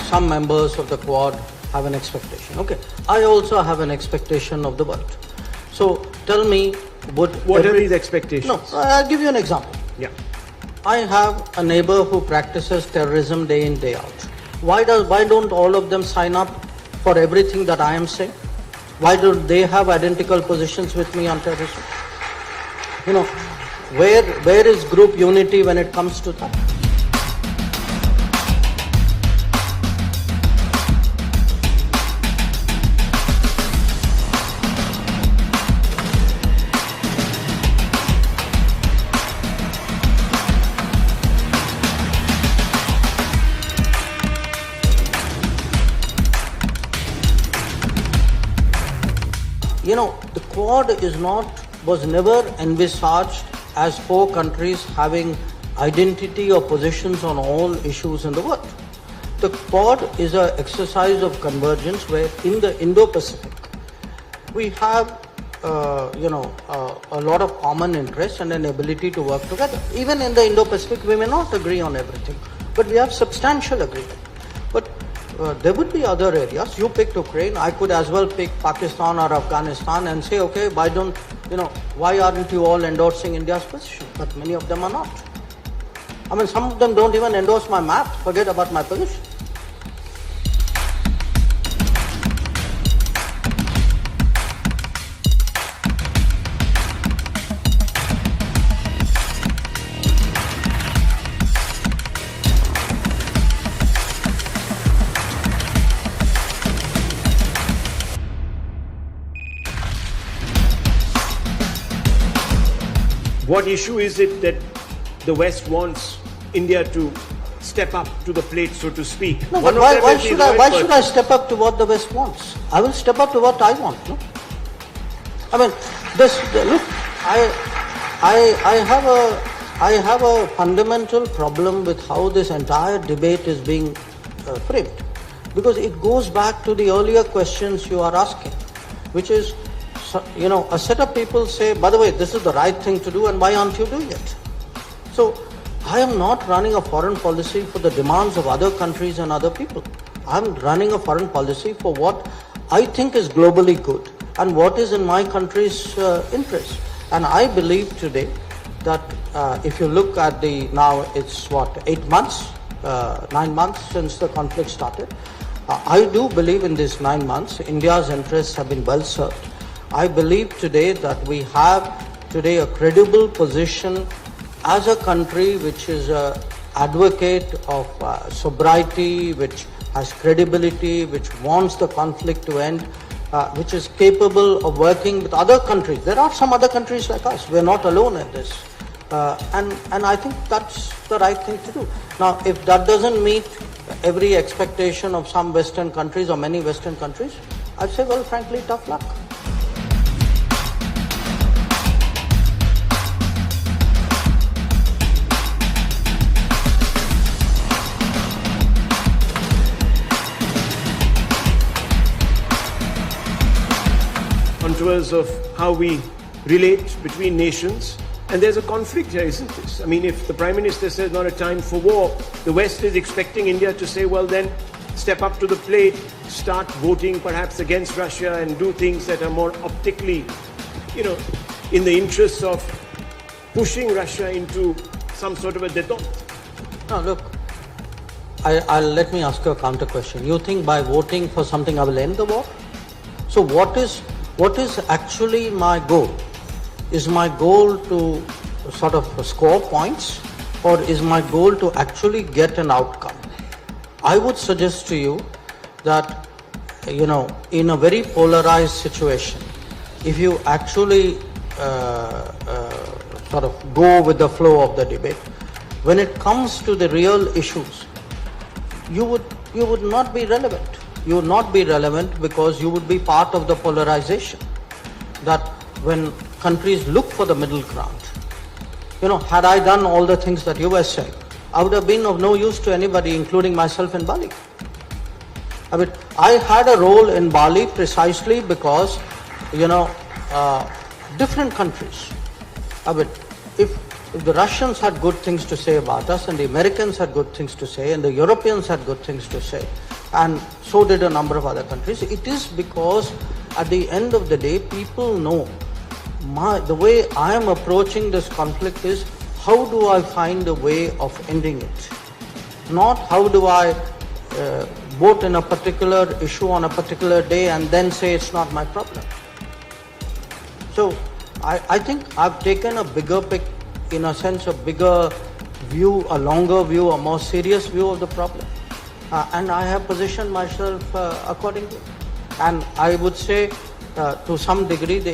some members of the Quad have an expectation. Okay, I also have an expectation of the world. So tell me, what are these expectations? No, I'll give you an example. Yeah. I have a neighbor who practices terrorism day in, day out. Why don't all of them sign up for everything that I am saying? Why don't they have identical positions with me on terrorism? You know, where is group unity when it comes to that? You know, the Quad was never envisaged as 4 countries having identity or positions on all issues in the world. The Quad is an exercise of convergence where in the Indo-Pacific we have a lot of common interests and an ability to work together. Even in the Indo-Pacific we may not agree on everything, but we have substantial agreement. But there would be other areas. You picked Ukraine. I could as well pick Pakistan or Afghanistan and say, okay, why aren't you all endorsing India's position? But many of them are not. I mean, some of them don't even endorse my map. Forget about my position. What issue is it that the West wants India to step up to the plate, so to speak? No, but why should I step up to what the West wants? I will step up to what I want. No? I mean, look, I have a fundamental problem with how this entire debate is being framed, because it goes back to the earlier questions you are asking, which is, you know, a set of people say, by the way, this is the right thing to do and why aren't you doing it? So I am not running a foreign policy for the demands of other countries and other people. I am running a foreign policy for what I think is globally good and what is in my country's interest. And I believe today that if you look at now it's 9 months since the conflict started. I do believe in these 9 months, India's interests have been well served. I believe today that we have today a credible position as a country which is an advocate of sobriety, which has credibility, which wants the conflict to end, which is capable of working with other countries. There are some other countries like us. We're not alone in this. And I think that's the right thing to do. Now, if that doesn't meet every expectation of some Western countries or many Western countries, I'd say, well, frankly, tough luck. Contours of how we relate between nations, and there's a conflict here, isn't this? I mean, if the Prime Minister says not a time for war, the West is expecting India to say, well then, step up to the plate, start voting perhaps against Russia and do things that are more optically, in the interests of pushing Russia into some sort of a détente. Now look, let me ask you a counter question. You think by voting for something I will end the war? So what is actually my goal? Is my goal to sort of score points, or is my goal to actually get an outcome? I would suggest to you that, in a very polarized situation, if you actually sort of go with the flow of the debate, when it comes to the real issues, you would not be relevant. You would not be relevant because you would be part of the polarization. That when countries look for the middle ground, had I done all the things that you were saying, I would have been of no use to anybody, including myself in Bali. I mean, I had a role in Bali precisely because, different countries. I mean, if the Russians had good things to say about us, and the Americans had good things to say, and the Europeans had good things to say, and so did a number of other countries. It is because at the end of the day, people know the way I am approaching this conflict is how do I find a way of ending it, not how do I vote in a particular issue on a particular day and then say it's not my problem. So I think I've taken a bigger in a sense, a bigger view, a longer view, a more serious view of the problem. And I have positioned myself accordingly. And I would say to some degree the